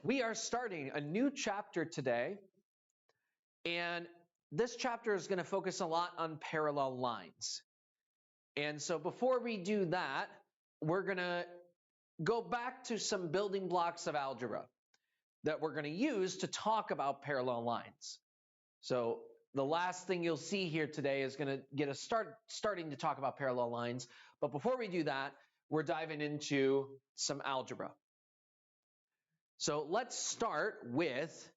We are starting a new chapter today, and this chapter is going to focus a lot on parallel lines. And so before we do that, we're going to go back to some building blocks of algebra that we're going to use to talk about parallel lines. So the last thing you'll see here today is going to get us starting to talk about parallel lines. But before we do that, we're diving into some algebra. So let's start with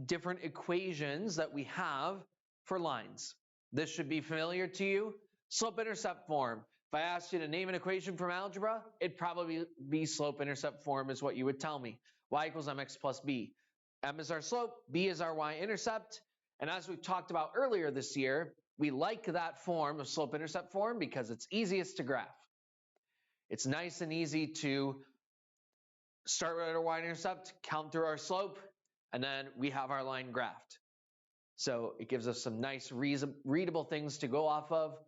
different equations that we have for lines. This should be familiar to you. Slope-intercept form. If I asked you to name an equation from algebra, it'd probably be slope-intercept form is what you would tell me. Y equals mx plus b. M is our slope, b is our y-intercept. And as we've talked about earlier this year, we like that form of slope-intercept form because it's easiest to graph. It's nice and easy to start with our y-intercept, count through our slope, and then we have our line graphed. So it gives us some nice readable things to go off of,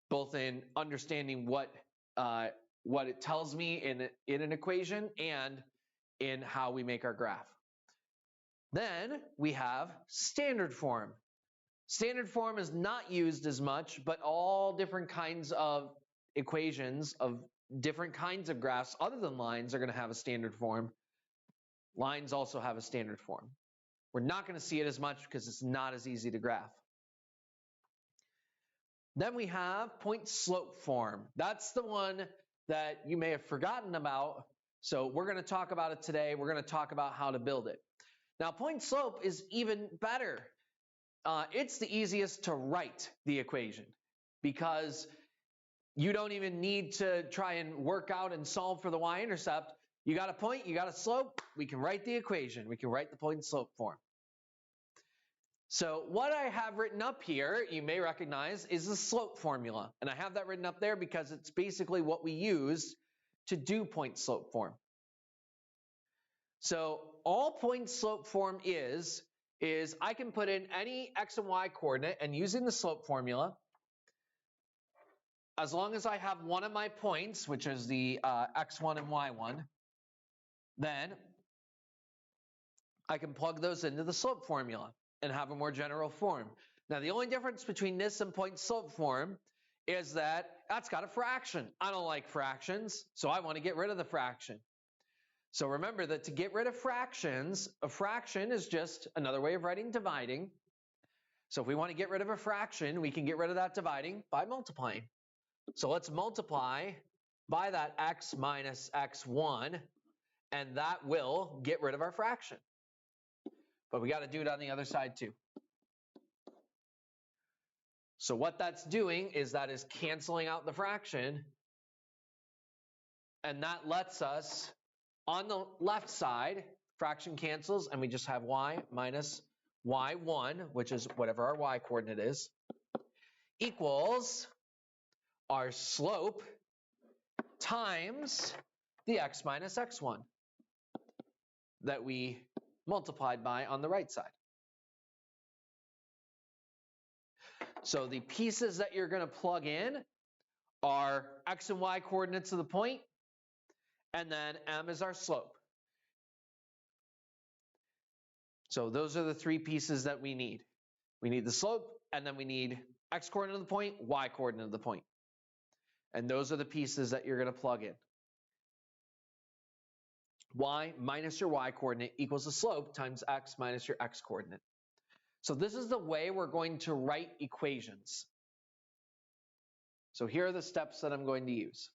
both in understanding what it tells me in an equation and in how we make our graph. Then we have standard form. Standard form is not used as much, but all different kinds of equations of different kinds of graphs other than lines are going to have a standard form. Lines also have a standard form. We're not going to see it as much because it's not as easy to graph. Then we have point slope form. That's the one that you may have forgotten about. So we're going to talk about it today. We're going to talk about how to build it. Now, point slope is even better. It's the easiest to write the equation because you don't even need to try and work out and solve for the y-intercept. You got a point, you got a slope, we can write the equation. We can write the point slope form. So what I have written up here, you may recognize, is the slope formula. And I have that written up there because it's basically what we use to do point slope form. So all point slope form is I can put in any x and y coordinate, and using the slope formula, as long as I have one of my points, which is the x1 and y1, then I can plug those into the slope formula and have a more general form. Now, the only difference between this and point slope form is that that's got a fraction. I don't like fractions, so I want to get rid of the fraction. So remember that to get rid of fractions, a fraction is just another way of writing dividing. So if we want to get rid of a fraction, we can get rid of that dividing by multiplying. So let's multiply by that x minus x1, and that will get rid of our fraction. But we got to do it on the other side too. So what that's doing is that is canceling out the fraction, and that lets us, on the left side, fraction cancels, and we just have y minus y1, which is whatever our y coordinate is, equals our slope times the x minus x1 that we multiplied by on the right side. So the pieces that you're going to plug in are x and y coordinates of the point, and then m is our slope. So those are the three pieces that we need. We need the slope, and then we need x coordinate of the point, y coordinate of the point. And those are the pieces that you're going to plug in. Y minus your y coordinate equals the slope times x minus your x coordinate. So this is the way we're going to write equations. So here are the steps that I'm going to use.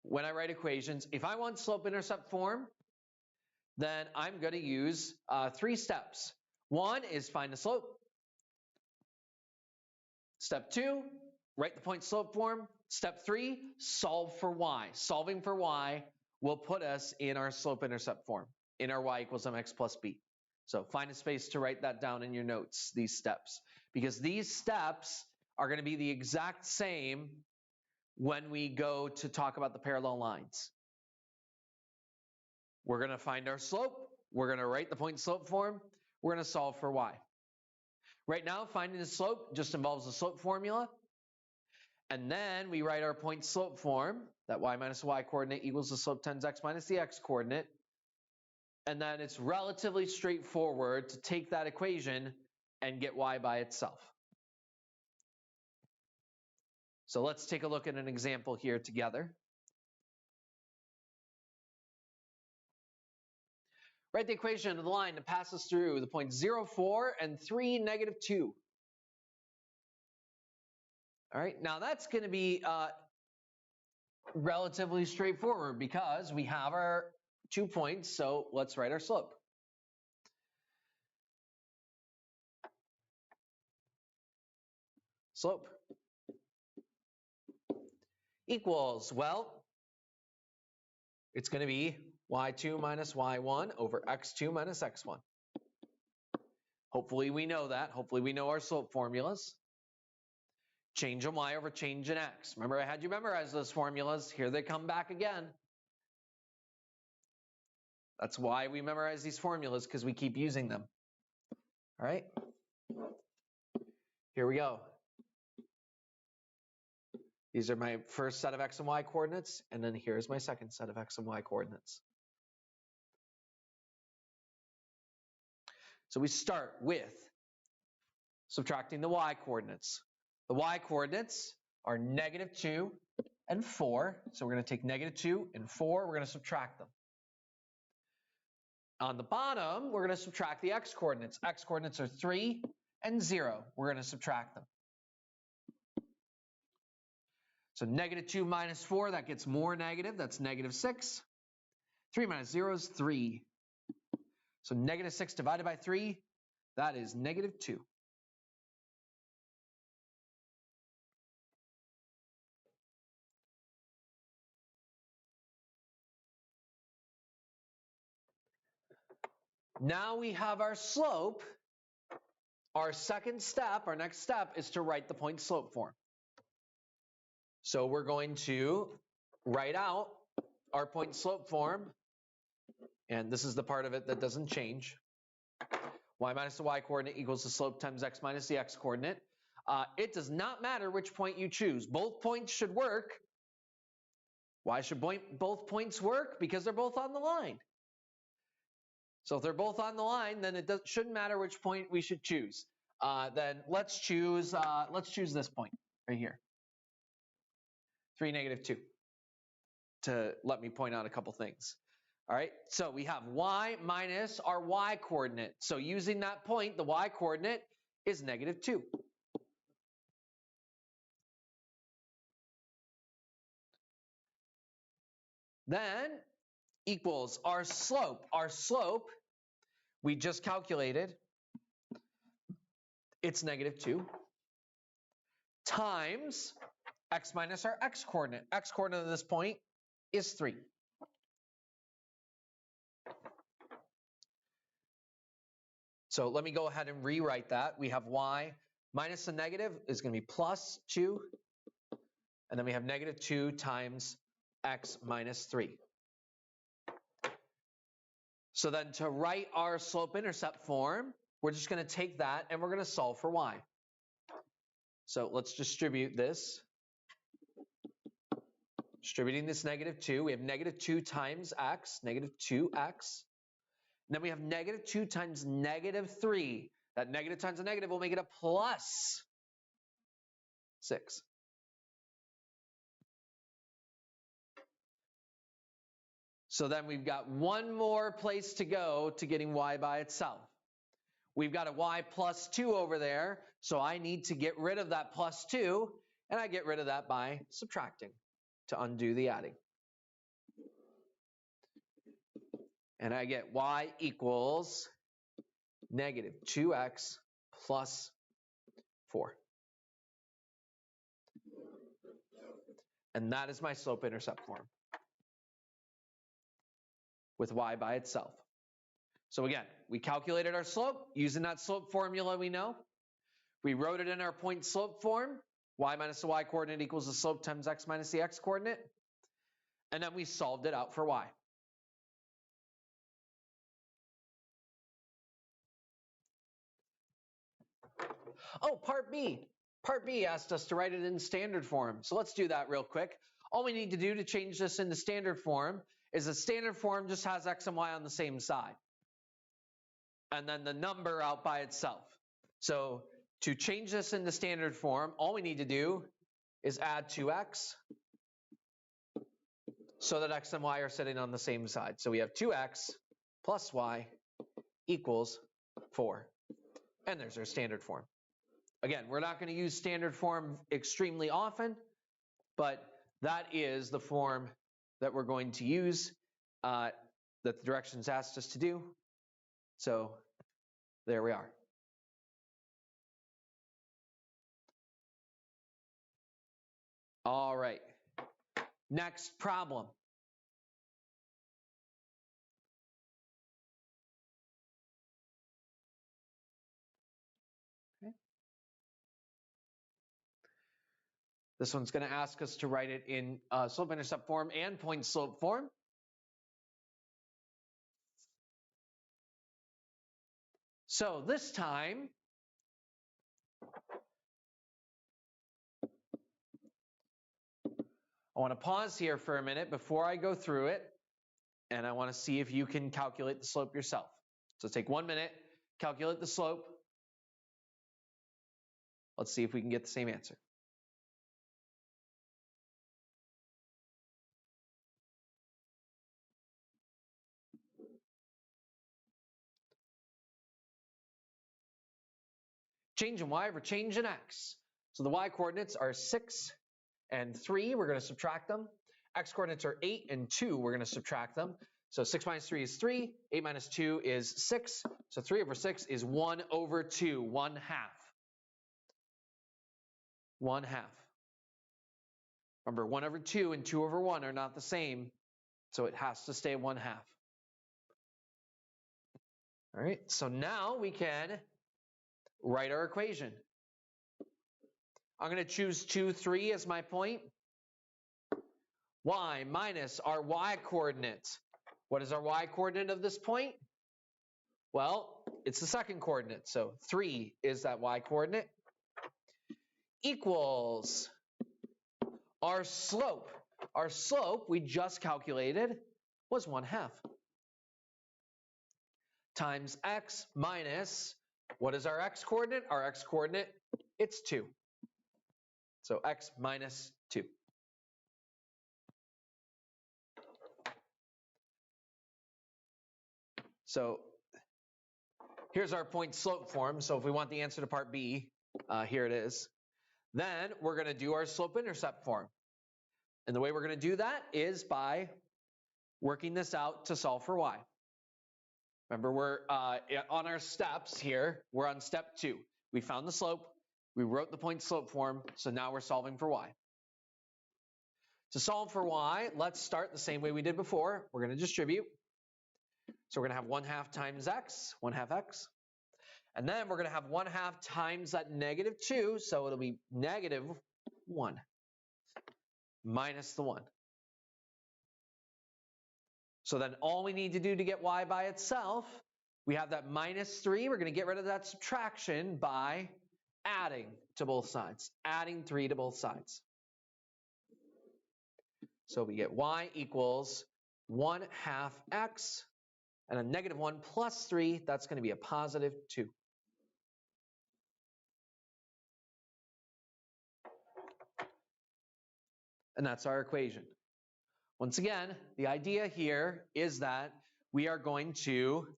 When I write equations, if I want slope-intercept form, then I'm going to use 3 steps. One is find the slope. Step 2, write the point slope form. Step 3, solve for y. Solving for y will put us in our slope-intercept form, in our y equals mx plus b. So find a space to write that down in your notes, these steps, because these steps are going to be the exact same when we go to talk about the parallel lines. We're going to find our slope. We're going to write the point slope form. We're going to solve for y. Right now, finding the slope just involves the slope formula. And then we write our point slope form, that y minus y coordinate equals the slope times x minus the x coordinate. And then it's relatively straightforward to take that equation and get y by itself. So let's take a look at an example here together. Write the equation of the line that passes through the points 0, 4, and 3, negative 2. All right, now that's going to be relatively straightforward because we have our 2 points, so let's write our slope. Slope equals, well, it's going to be y2 minus y1 over x2 minus x1. Hopefully we know that. Hopefully we know our slope formulas. Change in y over change in x. Remember, I had you memorize those formulas. Here they come back again. That's why we memorize these formulas, because we keep using them. All right? Here we go. These are my first set of x and y coordinates, and then here's my second set of x and y coordinates. So we start with subtracting the y coordinates. The y coordinates are negative 2 and 4. So we're going to take negative 2 and 4. We're going to subtract them. On the bottom, we're going to subtract the x coordinates. X coordinates are 3 and 0. We're going to subtract them. So negative 2 minus 4, that gets more negative. That's negative 6. 3 minus 0 is 3. So negative 6 divided by 3, that is negative 2. Now we have our slope. Our second step, our next step, is to write the point slope form. So we're going to write out our point slope form, and this is the part of it that doesn't change. Y minus the y coordinate equals the slope times x minus the x coordinate. It does not matter which point you choose. Both points should work. Why should both points work? Because they're both on the line. So if they're both on the line, then it shouldn't matter which point we should choose. Then let's choose this point right here. 3, negative 2, to let me point out a couple things. All right, so we have y minus our y coordinate. So using that point, the y coordinate is negative 2. Then equals our slope. Our slope, we just calculated, it's negative 2, times x minus our x coordinate. X coordinate at this point is 3. So let me go ahead and rewrite that. We have y minus the negative is going to be plus 2. And then we have negative 2 times x minus 3. So then to write our slope-intercept form, we're just going to take that and we're going to solve for y. So let's distribute this. Distributing this negative 2, we have negative 2 times x, negative 2x. And then we have negative 2 times negative 3. That negative times a negative will make it a plus 6. So then we've got one more place to go to getting y by itself. We've got a y plus 2 over there, so I need to get rid of that plus 2, and I get rid of that by subtracting to undo the adding. And I get y equals negative 2x plus 4. And that is my slope-intercept form with y by itself. So again, we calculated our slope using that slope formula we know. We wrote it in our point slope form. Y minus the y coordinate equals the slope times x minus the x coordinate. And then we solved it out for y. Oh, part B. Part B asked us to write it in standard form. So let's do that real quick. All we need to do to change this into standard form is the standard form just has x and y on the same side. And then the number out by itself. So to change this into standard form, all we need to do is add 2x so that x and y are sitting on the same side. So we have 2x plus y equals 4. And there's our standard form. Again, we're not going to use standard form extremely often, but that is the form that we're going to use that the directions asked us to do. So there we are. All right. Next problem. Okay. This one's going to ask us to write it in slope-intercept form and point-slope form. So this time, I want to pause here for a minute before I go through it, and I want to see if you can calculate the slope yourself. So take 1 minute, calculate the slope. Let's see if we can get the same answer. Change in y over change in x. So the y coordinates are 6 and 3. We're going to subtract them. X coordinates are 8 and 2. We're going to subtract them. So 6 minus 3 is 3. 8 minus 2 is 6. So 3 over 6 is 1 over 2, 1/2. 1/2. Remember, 1 over 2 and 2 over 1 are not the same, so it has to stay 1/2. All right, so now we can write our equation. I'm going to choose 2, 3 as my point. Y minus our y coordinate. What is our y coordinate of this point? Well, it's the second coordinate, so 3 is that y coordinate. Equals our slope. Our slope we just calculated was 1/2. Times x minus, what is our x coordinate? Our x coordinate, it's 2. So x minus 2. So here's our point slope form. So if we want the answer to part B, here it is. Then we're going to do our slope intercept form. And the way we're going to do that is by working this out to solve for y. Remember, we're on our steps here. We're on step 2. We found the slope. We wrote the point slope form. So now we're solving for y. To solve for y, let's start the same way we did before. We're going to distribute. So we're going to have 1/2 times x, 1/2 x. And then we're going to have 1/2 times that -2. So it'll be -1 minus the 1. So then all we need to do to get y by itself, we have that -3. We're going to get rid of that subtraction by adding to both sides, adding 3 to both sides. So we get y equals 1/2 x, and a -1 plus 3, that's going to be a +2. And that's our equation. Once again, the idea here is that we are going to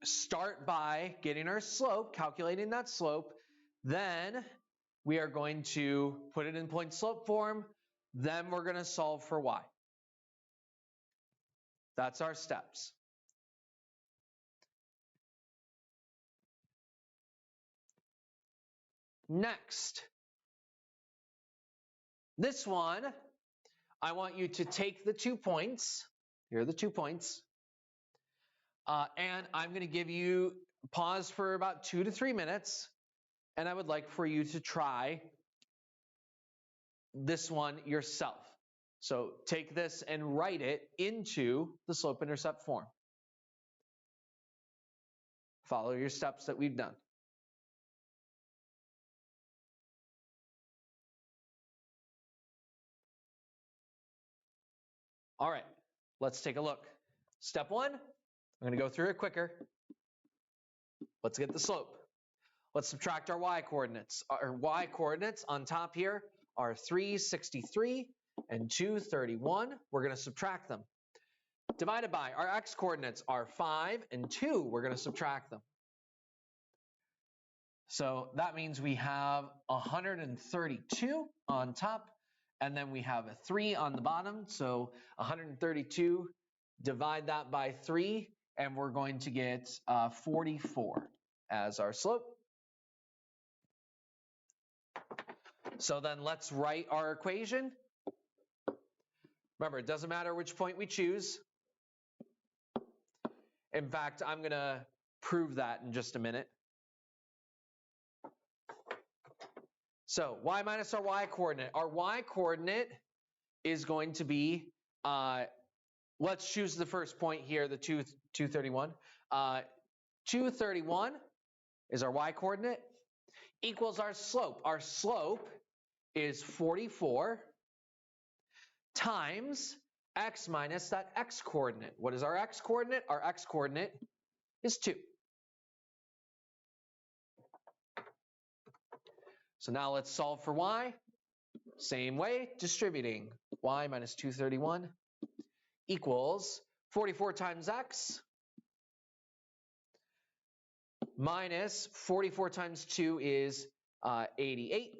start by getting our slope, calculating that slope. Then we are going to put it in point slope form. Then we're going to solve for y. That's our steps. Next, this one, I want you to take the 2 points. Here are the 2 points. And I'm going to give you pause for about 2 to 3 minutes. And I would like for you to try this one yourself. So take this and write it into the slope-intercept form. Follow your steps that we've done. All right, let's take a look. Step one, I'm going to go through it quicker. Let's get the slope. Let's subtract our y coordinates. Our y coordinates on top here are 363 and 231. We're going to subtract them. Divided by our x coordinates are 5 and 2. We're going to subtract them. So that means we have 132 on top, and then we have a 3 on the bottom. So 132, divide that by 3, and we're going to get 44 as our slope. So then let's write our equation. Remember, it doesn't matter which point we choose. In fact, I'm going to prove that in just a minute. So y minus our y coordinate. Our y coordinate is going to be, let's choose the first point here, the 231. 231 is our y coordinate, equals our slope. Our slope is 44 times x minus that x coordinate. What is our x coordinate? Our x coordinate is 2. So now let's solve for y. Same way, distributing. Y minus 231 equals 44 times x minus 44 times 2 is 88.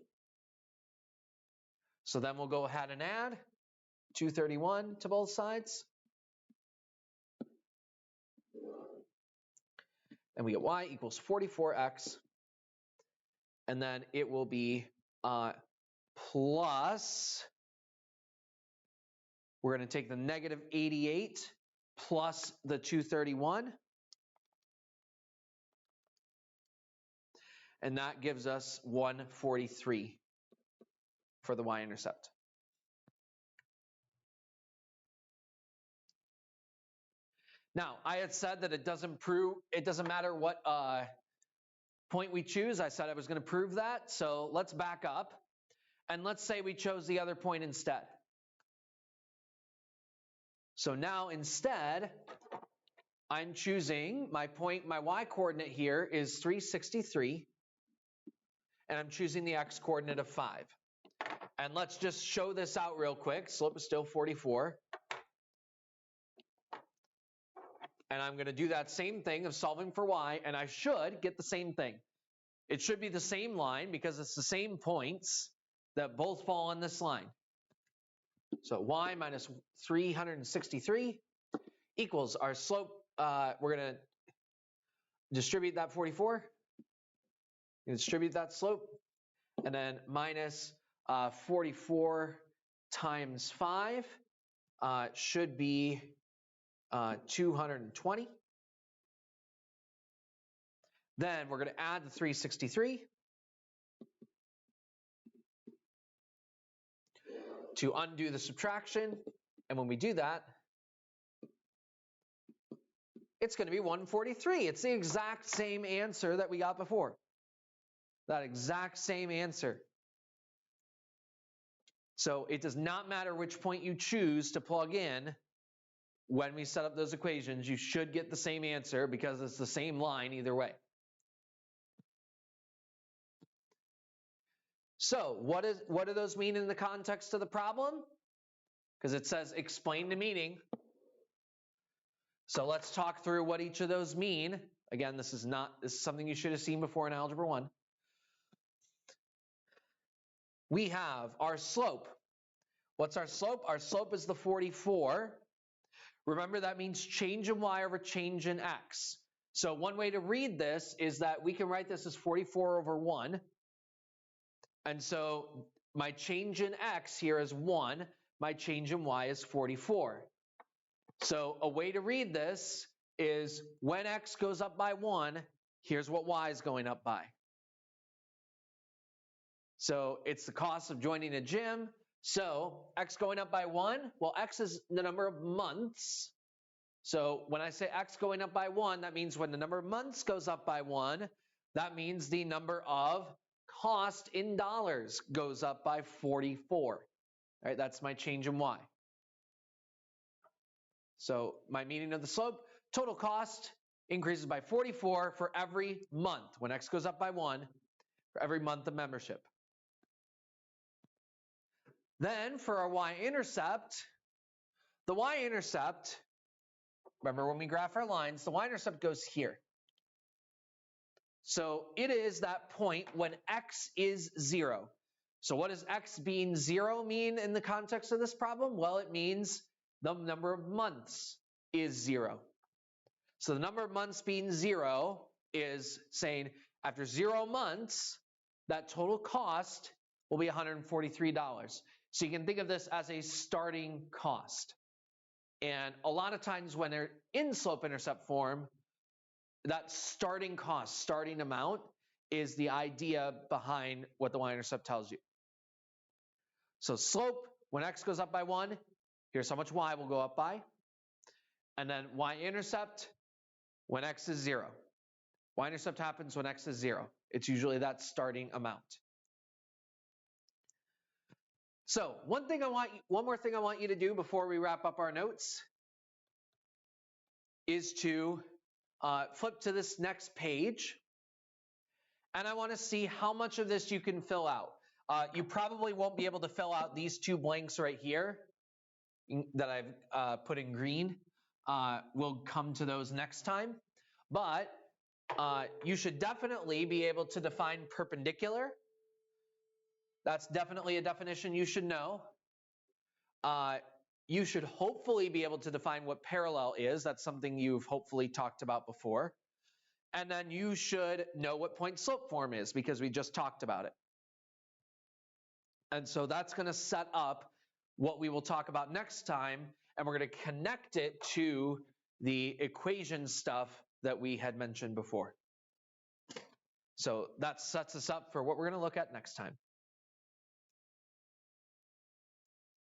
So then we'll go ahead and add 231 to both sides. And we get y equals 44x. And then it will be plus, we're going to take the negative 88 plus the 231. And that gives us 143 for the y-intercept. Now, I had said that it doesn't matter what point we choose. I said I was going to prove that. So let's back up. And let's say we chose the other point instead. So now instead, I'm choosing my point, my y coordinate here is 363. And I'm choosing the x coordinate of 5. And let's just show this out real quick. Slope is still 44. And I'm going to do that same thing of solving for y, and I should get the same thing. It should be the same line because it's the same points that both fall on this line. So y minus 363 equals our slope. We're going to distribute that 44. Distribute that slope. And then minus 44 times 5 should be 220. Then we're going to add the 363 to undo the subtraction. And when we do that, it's going to be 143. It's the exact same answer that we got before. That exact same answer. So it does not matter which point you choose to plug in. When we set up those equations, you should get the same answer because it's the same line either way. So what do those mean in the context of the problem? Because it says explain the meaning. So let's talk through what each of those mean. Again, this is something you should have seen before in Algebra 1. We have our slope. What's our slope? Our slope is the 44. Remember, that means change in y over change in x. So one way to read this is that we can write this as 44 over 1. And so my change in x here is 1. My change in y is 44. So a way to read this is when x goes up by 1, here's what y is going up by. So it's the cost of joining a gym. So x going up by 1, well, x is the number of months. So when I say x going up by 1, that means when the number of months goes up by 1, that means the number of cost in dollars goes up by 44. All right, that's my change in y. So my meaning of the slope, total cost increases by 44 for every month. When x goes up by 1, for every month of membership. Then for our y-intercept, the y-intercept, remember when we graph our lines, the y-intercept goes here. So it is that point when x is 0. So what does x being 0 mean in the context of this problem? Well, it means the number of months is 0. So the number of months being 0 is saying after 0 months, that total cost will be $143. So you can think of this as a starting cost. And a lot of times when they're in slope-intercept form, that starting cost, starting amount, is the idea behind what the y-intercept tells you. So slope, when x goes up by 1, here's how much y will go up by. And then y-intercept, when x is 0. Y-intercept happens when x is 0. It's usually that starting amount. So one more thing I want you to do before we wrap up our notes is to flip to this next page. And I want to see how much of this you can fill out. You probably won't be able to fill out these 2 blanks right here that I've put in green. We'll come to those next time. But you should definitely be able to define perpendicular. That's definitely a definition you should know. You should hopefully be able to define what parallel is. That's something you've hopefully talked about before. And then you should know what point slope form is because we just talked about it. And so that's going to set up what we will talk about next time. And we're going to connect it to the equation stuff that we had mentioned before. So that sets us up for what we're going to look at next time.